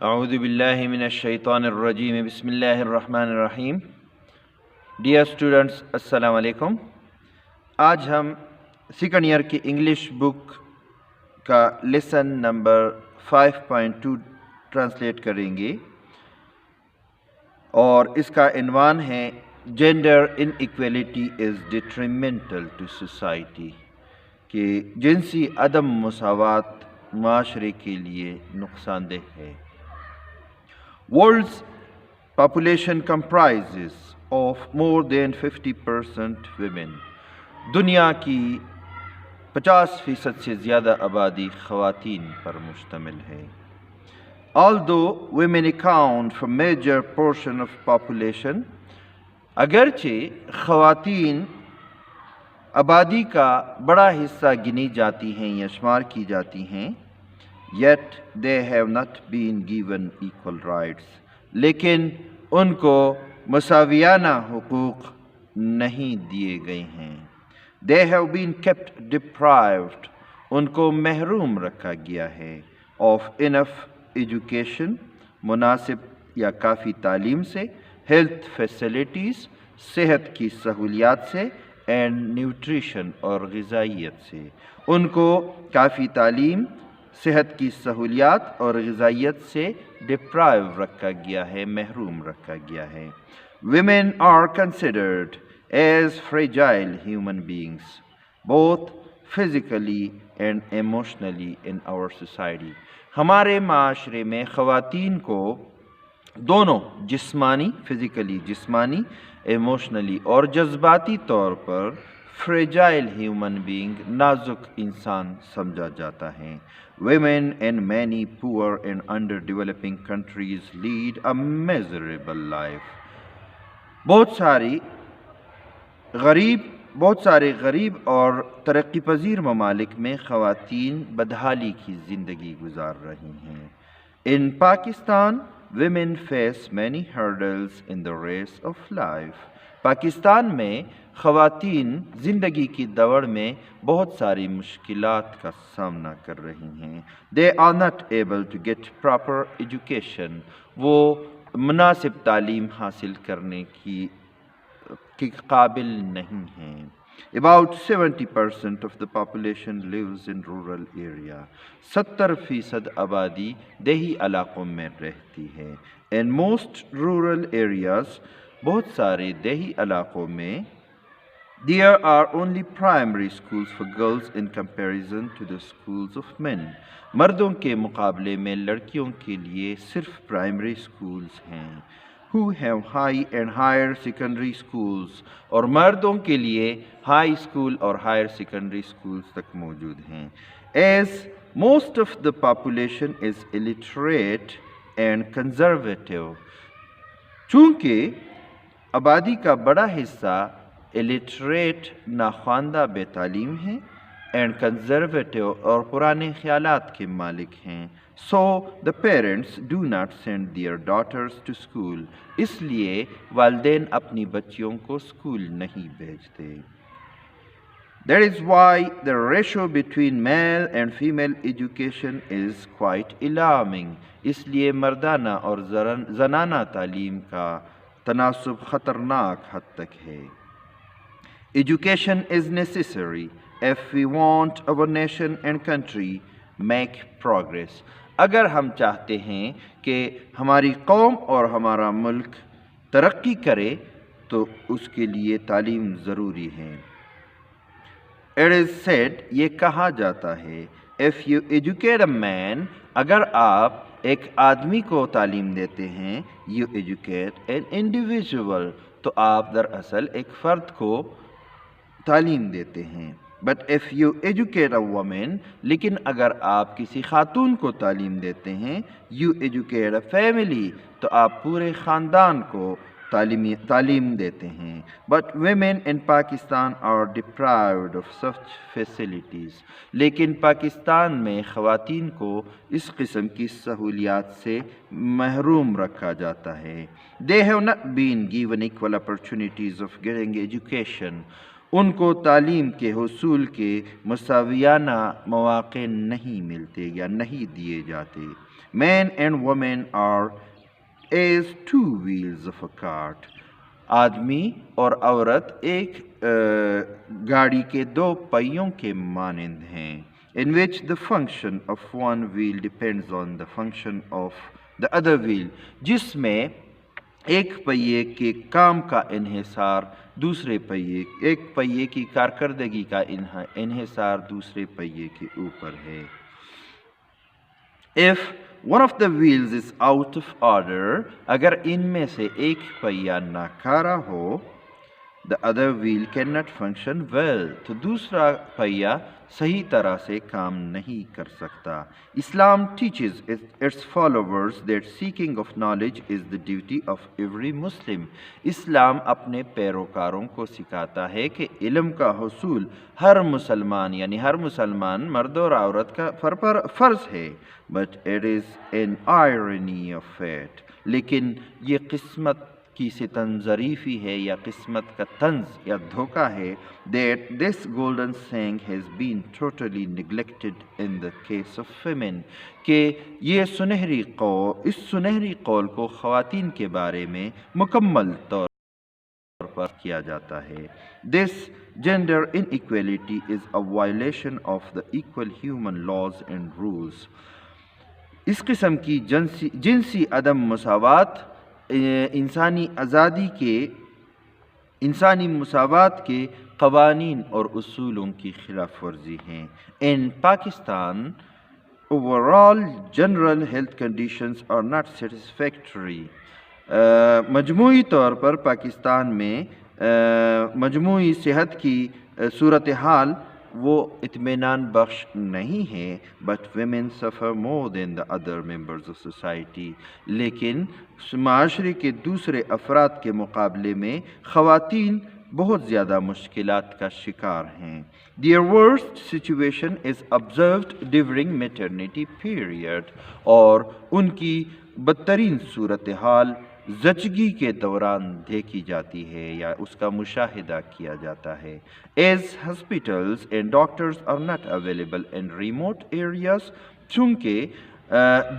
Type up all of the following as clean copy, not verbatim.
اعوذ باللہ من الشیطان الرجیم بسم اللہ الرحمن الرحیم. ڈیئر اسٹوڈنٹس، السلام علیکم. آج ہم سیکنڈ ایئر کی انگلش بک کا لیسن نمبر 5.2 ٹرانسلیٹ کریں گے اور اس کا عنوان ہے gender inequality is detrimental to society, کہ جنسی عدم مساوات معاشرے کے لیے نقصان دہ ہے. World's population comprises of more than 50% women. دنیا کی 50% سے زیادہ آبادی خواتین پر مشتمل ہے. Although women account for major portion of population, اگرچہ خواتین آبادی کا بڑا حصہ گنی جاتی ہیں یا شمار کی جاتی ہیں، yet they have not been given equal rights. لیکن ان کو مساویانہ حقوق نہیں دیے گئے ہیں. They have been kept deprived. ان کو محروم رکھا گیا ہے of enough education, مناسب یا کافی تعلیم سے، health facilities, صحت کی سہولیات سے، and nutrition اور غذائیت سے. ان کو کافی تعلیم، صحت کی سہولیات اور غذائیت سے ڈپرائیو رکھا گیا ہے، محروم رکھا گیا ہے. Women are considered as fragile human beings, both physically and emotionally in our society. ہمارے معاشرے میں خواتین کو دونوں جسمانی، فزیکلی جسمانی، ایموشنلی اور جذباتی طور پر فریجائل ہیومن بینگ، نازک انسان سمجھا جاتا ہے. Women in many poor and underdeveloping countries lead a miserable life. بہت سارے غریب اور ترقی پذیر ممالک میں خواتین بدحالی کی زندگی گزار رہی ہیں. In Pakistan, women face many hurdles in the race of life. Pakistan میں خواتین زندگی کی دوڑ میں بہت ساری مشکلات کا سامنا کر رہی ہیں. They are not able to get proper education. وہ مناسب تعلیم حاصل کرنے کی قابل نہیں ہیں. About 70% of the population lives in rural area. 70% آبادی دیہی علاقوں میں رہتی ہے. In most rural areas, بہت سارے دیہی علاقوں میں there are only primary schools for girls in comparison to the schools of men. مردوں کے مقابلے میں لڑکیوں کے لیے صرف پرائمری schools ہیں. Who have high and higher secondary schools. اور مردوں کے لیے ہائی اسکول اور ہائر سیکنڈری schools تک موجود ہیں. As most of the population is illiterate and conservative. چونکہ آبادی کا بڑا حصہ illiterate، ناخواندہ، بے تعلیم ہے، and conservative اور پرانے خیالات کے مالک ہیں. So the parents do not send their daughters to school. اس لیے والدین اپنی بچیوں کو اسکول نہیں بھیجتے. That is why the ratio between male and female education is quite alarming. اس لیے مردانہ اور زنانہ تعلیم کا تناسب خطرناک حد تک ہے. Education is necessary if we want our nation and country make progress. اگر ہم چاہتے ہیں کہ ہماری قوم اور ہمارا ملک ترقی کرے تو اس کے لیے تعلیم ضروری ہے. It is said، یہ کہا جاتا ہے، if you educate a man، اگر آپ ایک آدمی کو تعلیم دیتے ہیں، you educate an individual، تو آپ دراصل ایک فرد کو تعلیم دیتے ہیں. But if you educate a woman، لیکن اگر آپ کسی خاتون کو تعلیم دیتے ہیں، you educate a family، تو آپ پورے خاندان کو تعلیم دیتے ہیں. But women in Pakistan are deprived of such facilities. لیکن پاکستان میں خواتین کو اس قسم کی سہولیات سے محروم رکھا جاتا ہے. They have not been given equal opportunities of getting education. ان کو تعلیم کے حصول کے مساویانہ مواقع نہیں ملتے یا نہیں دیے جاتے. Men and women are as two wheels of a cart. آدمی اور عورت ایک گاڑی کے دو پہیوں کے مانند ہیں. in which the function of one wheel depends on the function of the other wheel. جس میں ایک پہیے کے کام کا انحصار دوسرے پہیے، ایک پہیے کی کارکردگی کا انحصار دوسرے پہیے کے اوپر ہے. If one of the wheels is out of order, اگر ان میں سے ایک پہیہ ناکارہ ہو، the other wheel cannot function well. تو دوسرا پہیہ صحیح طرح سے کام نہیں کر سکتا. Islam teaches its followers that seeking of knowledge is the duty of every Muslim. اسلام اپنے پیروکاروں کو سکھاتا ہے کہ علم کا حصول ہر مسلمان یعنی ہر مسلمان مرد اور عورت کا فرض ہے. But it is an irony of fate. لیکن یہ قسمت کی ستم ظریفی ہے یا قسمت کا طنز یا دھوکہ ہے that this golden saying has been totally neglected in the case of women. کہ یہ اس سنہری قول کو خواتین کے بارے میں مکمل طور پر کیا جاتا ہے. This gender inequality is a violation of the equal human laws and rules. اس قسم کی جنسی عدم مساوات انسانی مساوات کے قوانین اور اصولوں کی خلاف ورزی ہیں. In Pakistan, overall general health conditions are not satisfactory. مجموعی طور پر پاکستان میں مجموعی صحت کی صورتحال وہ اطمینان بخش نہیں ہے. But women suffer more than the other members of society. لیکن معاشرے کے دوسرے افراد کے مقابلے میں خواتین بہت زیادہ مشکلات کا شکار ہیں. Their worst situation is observed during maternity period. اور ان کی بدترین صورتحال زچگی کے دوران دیکھی جاتی ہے یا اس کا مشاہدہ کیا جاتا ہے. As hospitals and doctors are not available in remote areas. چونکہ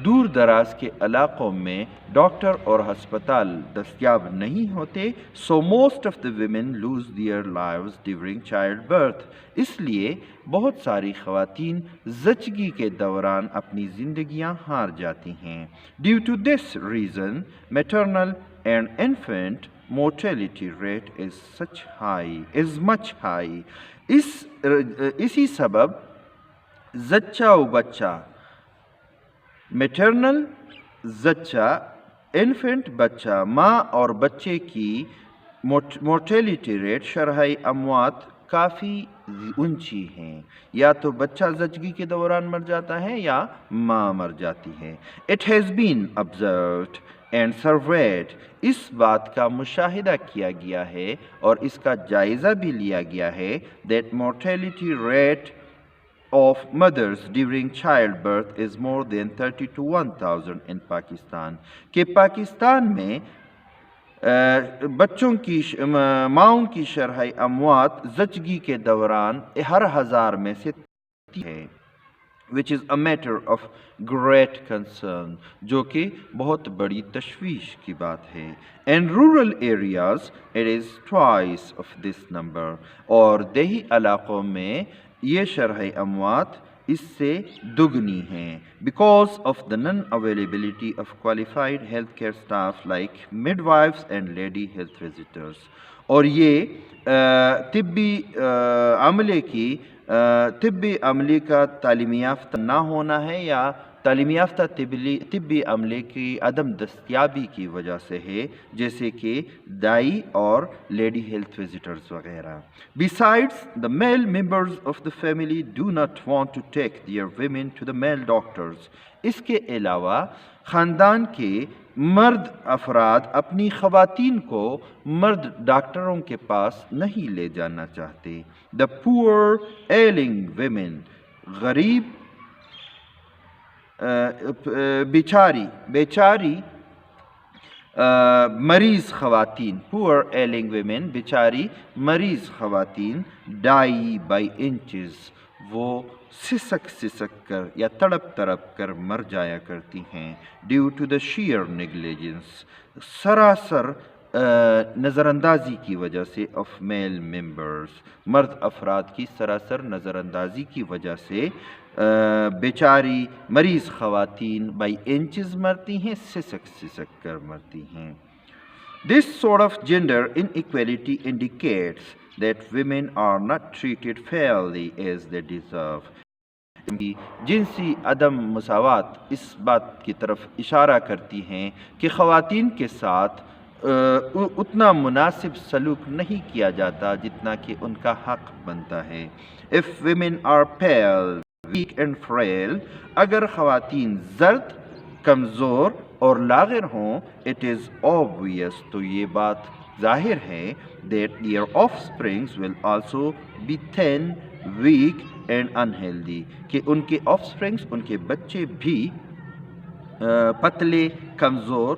دور دراز کے علاقوں میں ڈاکٹر اور ہسپتال دستیاب نہیں ہوتے. So most of the women lose their lives during childbirth. اس لیے بہت ساری خواتین زچگی کے دوران اپنی زندگیاں ہار جاتی ہیں. Due to this reason, maternal and infant mortality rate is much high. اسی سبب زچہ و بچہ میٹرنل زچہ انفنٹ بچہ ماں اور بچے کی مورٹیلیٹی ریٹ شرح اموات کافی اونچی ہیں. یا تو بچہ زچگی کے دوران مر جاتا ہے یا ماں مر جاتی ہے. It has been observed and surveyed. اس بات کا مشاہدہ کیا گیا ہے اور اس کا جائزہ بھی لیا گیا ہے that mortality rate of mothers during childbirth is more than 30 to 1000 in Pakistan. کہ پاکستان میں بچوں کی ماؤں کی شرح اموات زچگی کے دوران ہر 1000 میں سے ہے. which is a matter of great concern. جو کہ بہت بڑی تشویش کی بات ہے. In rural areas it is twice of this number. اور دیہی علاقوں میں یہ شرح اموات اس سے دگنی ہیں. Because of the non-availability of qualified healthcare staff like midwives and lady health visitors. اور یہ طبی عملے کا تعلیمی یافتہ نہ ہونا ہے یا تعلیمی یافتہ طبی عملے کی عدم دستیابی کی وجہ سے ہے، جیسے کہ دائی اور لیڈی ہیلتھ وزٹرز وغیرہ. Besides, the male members of the family do not want to take their women to the male doctors. اس کے علاوہ خاندان کے مرد افراد اپنی خواتین کو مرد ڈاکٹروں کے پاس نہیں لے جانا چاہتے. The poor ailing women. غریب بیچاری مریض خواتین پور ایلنگ ویمن بیچاری مریض خواتین ڈائی بائی انچز وہ سسک کر یا تڑپ کر مر جایا کرتی ہیں due to the sheer negligence سراسر نظر اندازی کی وجہ سے آف میل ممبرس مرد افراد کی سراسر نظر اندازی کی وجہ سے بیچاری مریض خواتین بائی انچز مرتی ہیں سسک کر مرتی ہیں. This sort of gender inequality indicates that women are not treated fairly as they deserve. جنسی عدم مساوات اس بات کی طرف اشارہ کرتی ہیں کہ خواتین کے ساتھ اتنا مناسب سلوک نہیں کیا جاتا جتنا کہ ان کا حق بنتا ہے. If women are pale, weak and frail, اگر خواتین زرد کمزور اور لاغر ہوں it is obvious تو یہ بات ظاہر ہے that their offsprings will also be thin, weak and unhealthy کہ ان کے offsprings ان کے بچے بھی پتلے کمزور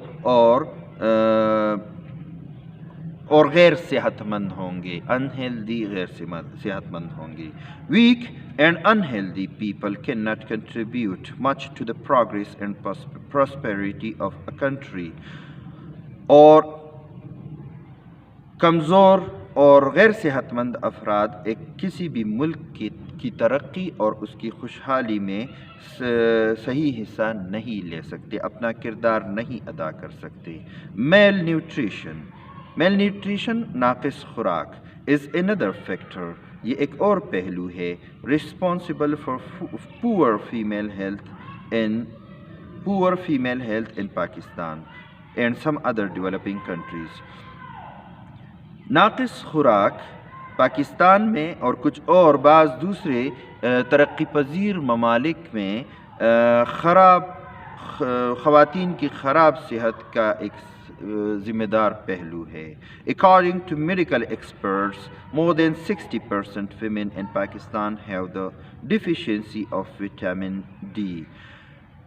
اور غیر صحت مند ہوں گے. انہیلدی غیر صحت مند ہوں گے. Weak and unhealthy people cannot contribute much to the progress and prosperity of a country. اور کمزور اور غیر صحت مند افراد کسی بھی ملک کی ترقی اور اس کی خوشحالی میں صحیح حصہ نہیں لے سکتے، اپنا کردار نہیں ادا کر سکتے. میل نیوٹریشن ناقص خوراک از another factor یہ ایک اور پہلو ہے responsible for poor female health in Pakistan and some other developing countries. ناقص خوراک پاکستان میں اور کچھ اور بعض دوسرے ترقی پذیر ممالک میں خواتین کی خراب صحت کا ایک ذمہ دار پہلو ہے. According to medical experts, more than 60% women in Pakistan have the deficiency of vitamin D.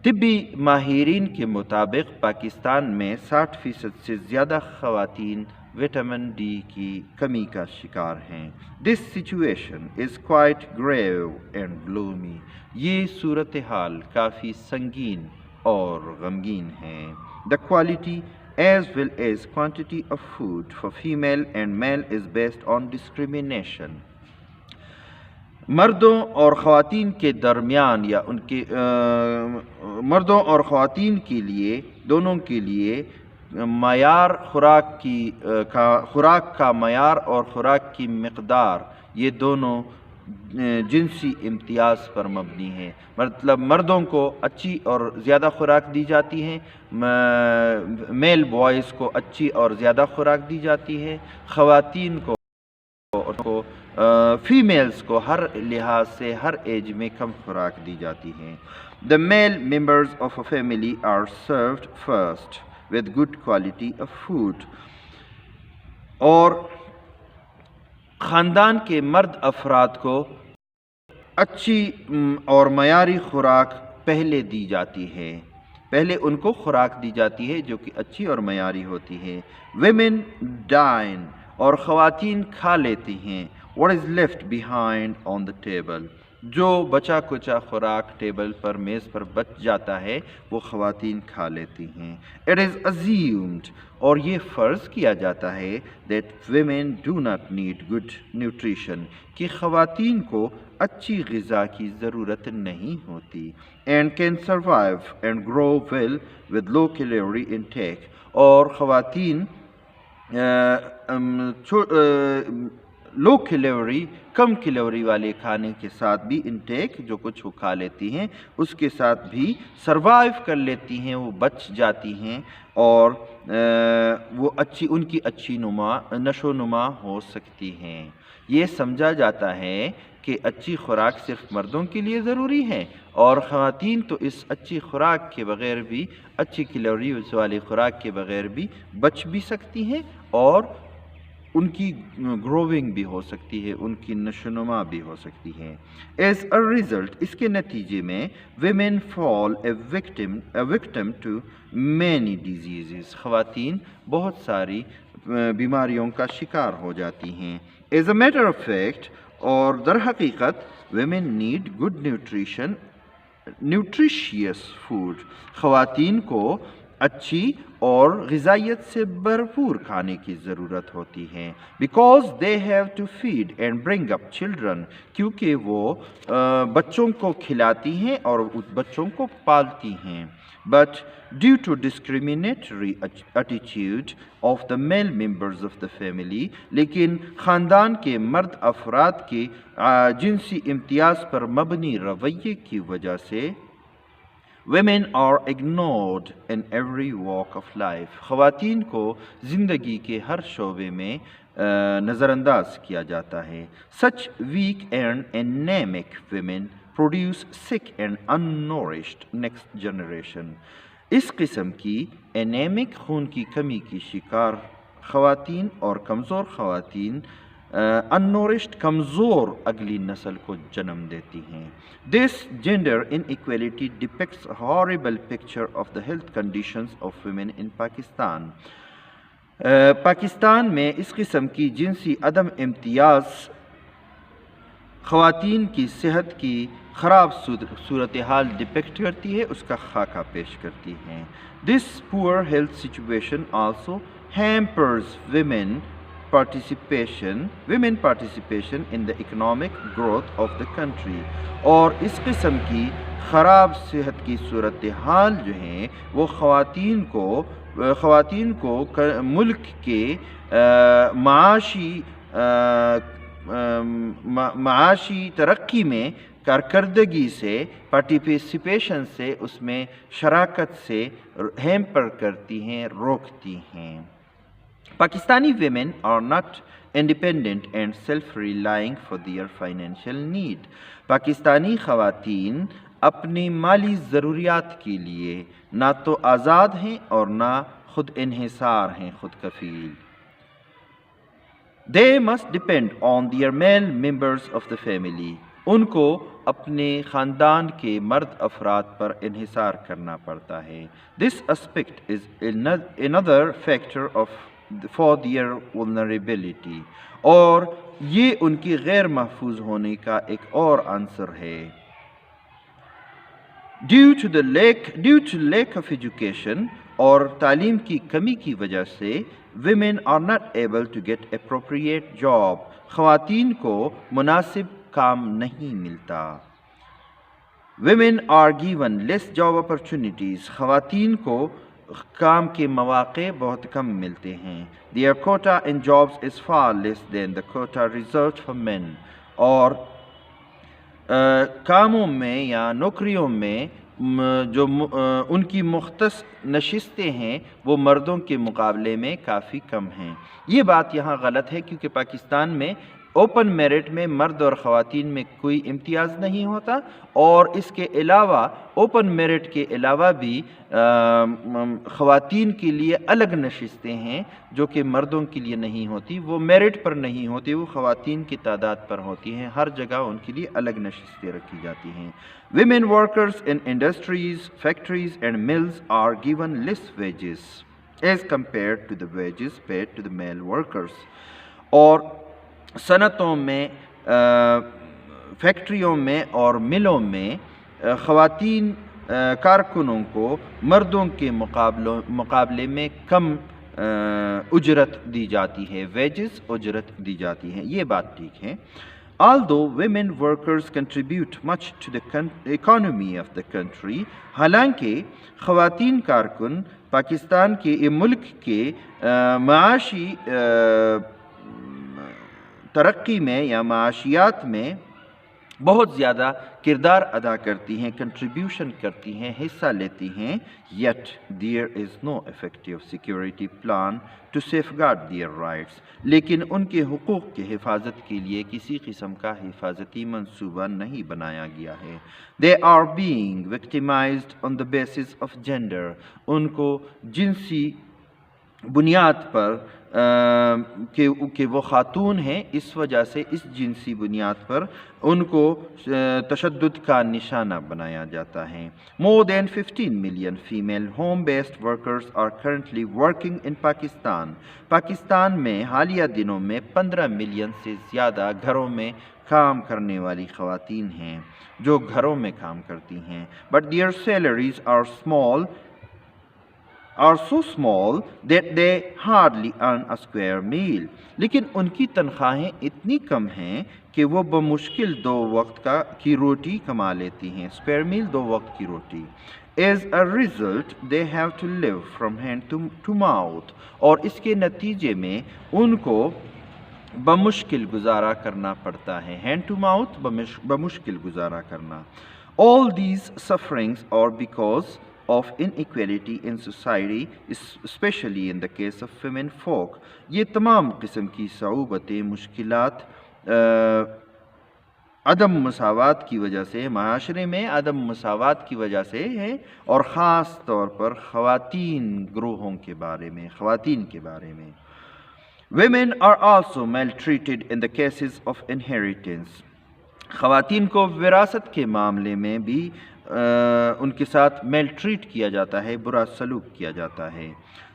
طبی ماہرین کے مطابق پاکستان میں 60% سے زیادہ خواتین وٹامن ڈی کی کمی کا شکار ہیں. This situation is quite grave and gloomy. یہ صورتحال کافی سنگین اور غمگین ہے. The quality as well as quantity of food for female and male is based on discrimination. مردوں اور خواتین کے درمیان یا ان کے مردوں اور خواتین کے لیے دونوں کے لیے معیار خوراک کا معیار اور خوراک کی مقدار یہ دونوں جنسی امتیاز پر مبنی ہیں. مطلب مردوں کو اچھی اور زیادہ خوراک دی جاتی ہے، میل بوائز کو اچھی اور زیادہ خوراک دی جاتی ہے، خواتین کو فیمیلز کو ہر لحاظ سے ہر ایج میں کم خوراک دی جاتی ہے. The male members of a family are served first with good quality of food. اور خاندان کے مرد افراد کو اچھی اور معیاری خوراک پہلے دی جاتی ہے، پہلے ان کو خوراک دی جاتی ہے جو کہ اچھی اور معیاری ہوتی ہے. Women dine اور خواتین کھا لیتی ہیں. What is left behind on the table جو بچا کچا خوراک ٹیبل پر میز پر بچ جاتا ہے وہ خواتین کھا لیتی ہیں. It is assumed اور یہ فرض کیا جاتا ہے that women do not need good nutrition کہ خواتین کو اچھی غذا کی ضرورت نہیں ہوتی. And can survive and grow well with low calorie intake اور خواتین لو کیلوری کم کیلوری والے کھانے کے ساتھ بھی انٹیک جو کچھ وہ کھا لیتی ہیں اس کے ساتھ بھی سروائیو کر لیتی ہیں، وہ بچ جاتی ہیں اور وہ ان کی اچھی نشو نما ہو سکتی ہیں. یہ سمجھا جاتا ہے کہ اچھی خوراک صرف مردوں کے لیے ضروری ہے اور خواتین تو اس اچھی خوراک کے بغیر بھی اچھی کیلوری والی خوراک کے بغیر بھی بچ بھی سکتی ہیں اور ان کی گروونگ بھی ہو سکتی ہے، ان کی نشوونما بھی ہو سکتی ہے۔ ایز اے ریزلٹ، اس کے نتیجے میں women fall a victim to many diseases, خواتین بہت ساری بیماریوں کا شکار ہو جاتی ہیں۔ As a matter of fact, اور در حقیقت women need good nutritious food, خواتین کو اچھی اور غذائیت سے بھرپور کھانے کی ضرورت ہوتی ہے۔ Because they have to feed and bring up children, کیونکہ وہ بچوں کو کھلاتی ہیں اور بچوں کو پالتی ہیں۔ But due to discriminatory attitude of the male members of the family، لیکن خاندان کے مرد افراد کے جنسی امتیاز پر مبنی رویے کی وجہ سے women are ignored in every walk of life، خواتین کو زندگی کے ہر شعبے میں نظر انداز کیا جاتا ہے۔ Such weak and anemic women produce sick and unnourished next generation، اس قسم کی انیمک خون کی کمی کی شکار خواتین اور کمزور خواتین unnourished کمزور اگلی نسل کو جنم دیتی ہیں۔ This gender inequality depicts a horrible picture of the health conditions of women in Pakistan۔ Pakistan میں اس قسم کی جنسی عدم امتیاز خواتین کی صحت کی خراب صورتحال ڈپکٹ کرتی ہے، اس کا خاکہ پیش کرتی ہے۔ This poor health situation also hampers women participation in the economic growth of the country، اور اس قسم کی خراب صحت کی صورتحال جو ہیں وہ خواتین کو ملک کے معاشی ترقی میں کارکردگی سے، پارٹیسپیشن سے، اس میں شراکت سے ہیمپر کرتی ہیں، روکتی ہیں۔ Pakistani women are not independent and self-relying for their financial need، Pakistani خواتین اپنی مالی ضروریات کے لیے نہ تو آزاد ہیں اور نہ خود انحصار ہیں، خود کفیل۔ They must depend on their male members of the family، ان کو اپنے خاندان کے مرد افراد پر انحصار کرنا پڑتا ہے۔ This aspect is another factor for their vulnerability، اور یہ ان کی غیر محفوظ ہونے کا ایک اور عنصر ہے۔ Due to lack of education، اور تعلیم کی کمی کی وجہ سے women are not able to get appropriate job، خواتین کو مناسب کام نہیں ملتا۔ Women are given less job opportunities، خواتین کو کام کے مواقع بہت کم ملتے ہیں۔ Their quota in jobs is far less than the quota reserved for men، اور کاموں میں یا نوکریوں میں جو ان کی مختص نشستیں ہیں وہ مردوں کے مقابلے میں کافی کم ہیں۔ یہ بات یہاں غلط ہے کیونکہ پاکستان میں اوپن میرٹ میں مرد اور خواتین میں کوئی امتیاز نہیں ہوتا، اور اس کے علاوہ اوپن میرٹ کے علاوہ بھی خواتین کے لیے الگ نشستیں ہیں جو کہ مردوں کے لیے نہیں ہوتی، وہ میرٹ پر نہیں ہوتی، وہ خواتین کی تعداد پر ہوتی ہیں، ہر جگہ ان کے لیے الگ نشستیں رکھی جاتی ہیں۔ Women workers in industries, factories and mills are given less wages as compared to the wages paid to the male workers، اور صنعتوں میں، فیکٹریوں میں اور ملوں میں خواتین کارکنوں کو مردوں کے مقابلے میں کم اجرت دی جاتی ہے، ویجز اجرت دی جاتی ہے، یہ بات ٹھیک ہے۔ Although women workers contribute much to the economy of the country، حالانکہ خواتین کارکن پاکستان کے ملک کے معاشی ترقی میں یا معاشیات میں بہت زیادہ کردار ادا کرتی ہیں، کنٹریبیوشن کرتی ہیں، حصہ لیتی ہیں، yet there is no effective security plan to safeguard their rights، لیکن ان کے حقوق کی حفاظت کے لیے کسی قسم کا حفاظتی منصوبہ نہیں بنایا گیا ہے۔ They are being victimized on the basis of gender، ان کو جنسی بنیاد پر کہ وہ خاتون ہیں، اس وجہ سے اس جنسی بنیاد پر ان کو تشدد کا نشانہ بنایا جاتا ہے۔ More than 15 million female home-based workers are currently working in Pakistan. Pakistan میں حالیہ دنوں میں 15 ملین سے زیادہ گھروں میں کام کرنے والی خواتین ہیں جو گھروں میں کام کرتی ہیں۔ But their salaries are so small that they hardly earn a square meal. لیکن ان کی تنخواہیں اتنی کم ہیں کہ وہ بمشکل 2 وقت کی روٹی کما لیتی ہیں۔ اسکوائر میل 2 وقت کی روٹی۔ As a result, they have to live from hand to mouth. اور اس کے نتیجے میں ان کو بمشکل گزارا کرنا پڑتا ہے۔ ہینڈ ٹو ماؤتھ، بمشکل گزارا کرنا۔ All these sufferings are because of inequality in society, especially in the case of women folk. یہ تمام قسم کی صعوبتیں، مشکلات عدم مساوات کی وجہ سے، معاشرے میں عدم مساوات کی وجہ سے ہیں، اور خاص طور پر خواتین گروہوں کے بارے میں، خواتین کے بارے میں۔ Women are also maltreated in the cases of inheritance. خواتین کو وراثت کے معاملے میں بھی ان کے ساتھ میل ٹریٹ کیا جاتا ہے، برا سلوک کیا جاتا ہے۔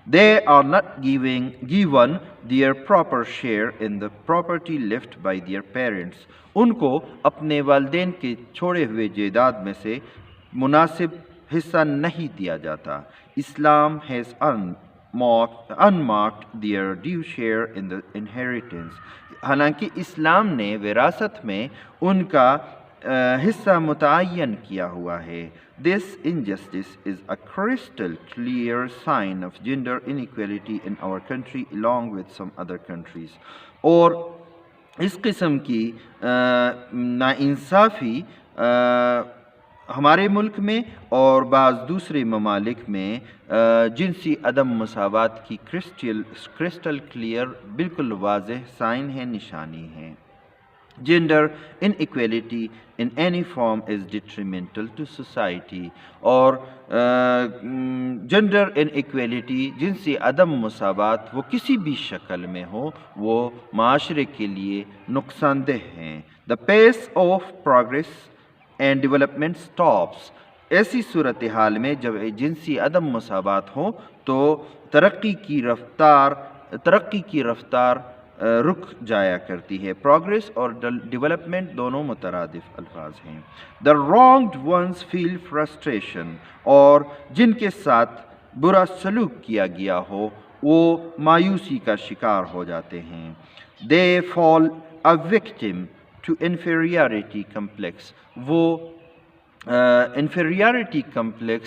They are not given their proper share in the property left by their parents. ان کو اپنے والدین کے چھوڑے ہوئے جائیداد میں سے مناسب حصہ نہیں دیا جاتا۔ Islam has unmarked their due share in the inheritance. حالانکہ اسلام نے وراثت میں ان کا حصہ متعین کیا ہوا ہے۔ This injustice is a crystal clear sign of gender inequality in our country along with some other countries. اور اس قسم کی ناانصافی ہمارے ملک میں اور بعض دوسرے ممالک میں جنسی عدم مساوات کی کرسٹل کلیئر، بالکل واضح سائن ہے، نشانی ہے۔ Gender inequality in any form is detrimental to society. اور جنڈر انیکویلٹی، جنسی عدم مساوات، وہ کسی بھی شکل میں ہو، وہ معاشرے کے لیے نقصان دہ ہیں۔ The pace of progress and development stops. ایسی صورتحال میں جب جنسی عدم مساوات ہو تو ترقی کی رفتار رک جایا کرتی ہے۔ پروگریس اور ڈیولپمنٹ دونوں مترادف الفاظ ہیں۔ The wronged ones feel frustration. اور جن کے ساتھ برا سلوک کیا گیا ہو وہ مایوسی کا شکار ہو جاتے ہیں۔ They fall a victim to inferiority complex. وہ inferiority complex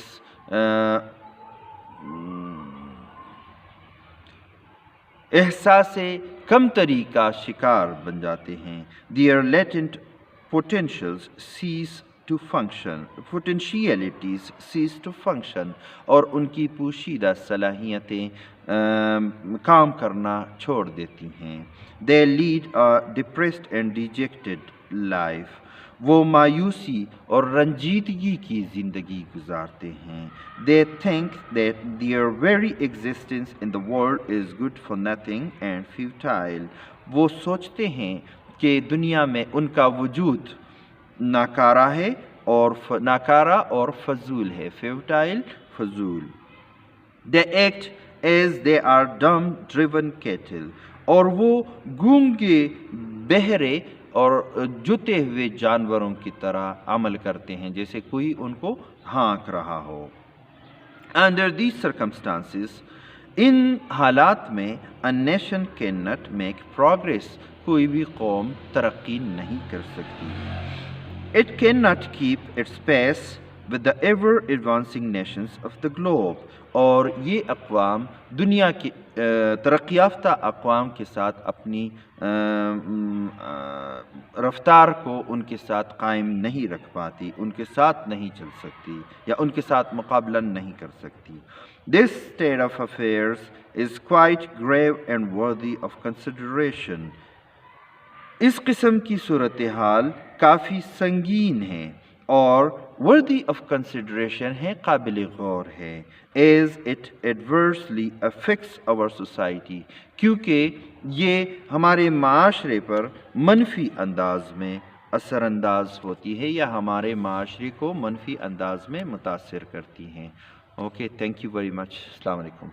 احساس کمتری کا شکار بن جاتے ہیں۔ Their latent potentialities cease to function. اور ان کی پوشیدہ صلاحیتیں کام کرنا چھوڑ دیتی ہیں۔ They lead a depressed and dejected life. وہ مایوسی اور رنجیدگی کی زندگی گزارتے ہیں۔ They think that their very existence in the world is good for nothing and futile. وہ سوچتے ہیں کہ دنیا میں ان کا وجود ناکارہ اور فضول ہے۔ futile، فضول۔ They act as they are dumb driven cattle. اور وہ گونگے، بہرے اور جتے ہوئے جانوروں کی طرح عمل کرتے ہیں، جیسے کوئی ان کو ہانک رہا ہو۔ Under these circumstances، ان حالات میں a nation cannot make progress. کوئی بھی قوم ترقی نہیں کر سکتی۔ It cannot keep its pace with the ever advancing nations of the globe. اور یہ اقوام دنیا کی ترقی یافتہ اقوام کے ساتھ اپنی رفتار کو ان کے ساتھ قائم نہیں رکھ پاتی، ان کے ساتھ نہیں چل سکتی یا ان کے ساتھ مقابلہ نہیں کر سکتی۔ This state of affairs is quite grave and worthy of consideration. اس قسم کی صورتحال کافی سنگین ہے اور worthy of consideration ہے، قابل غور ہے، as it adversely affects our society، کیونکہ یہ ہمارے معاشرے پر منفی انداز میں اثر انداز ہوتی ہے یا ہمارے معاشرے کو منفی انداز میں متاثر کرتی ہیں۔ Okay, thank you very much, السلام علیکم۔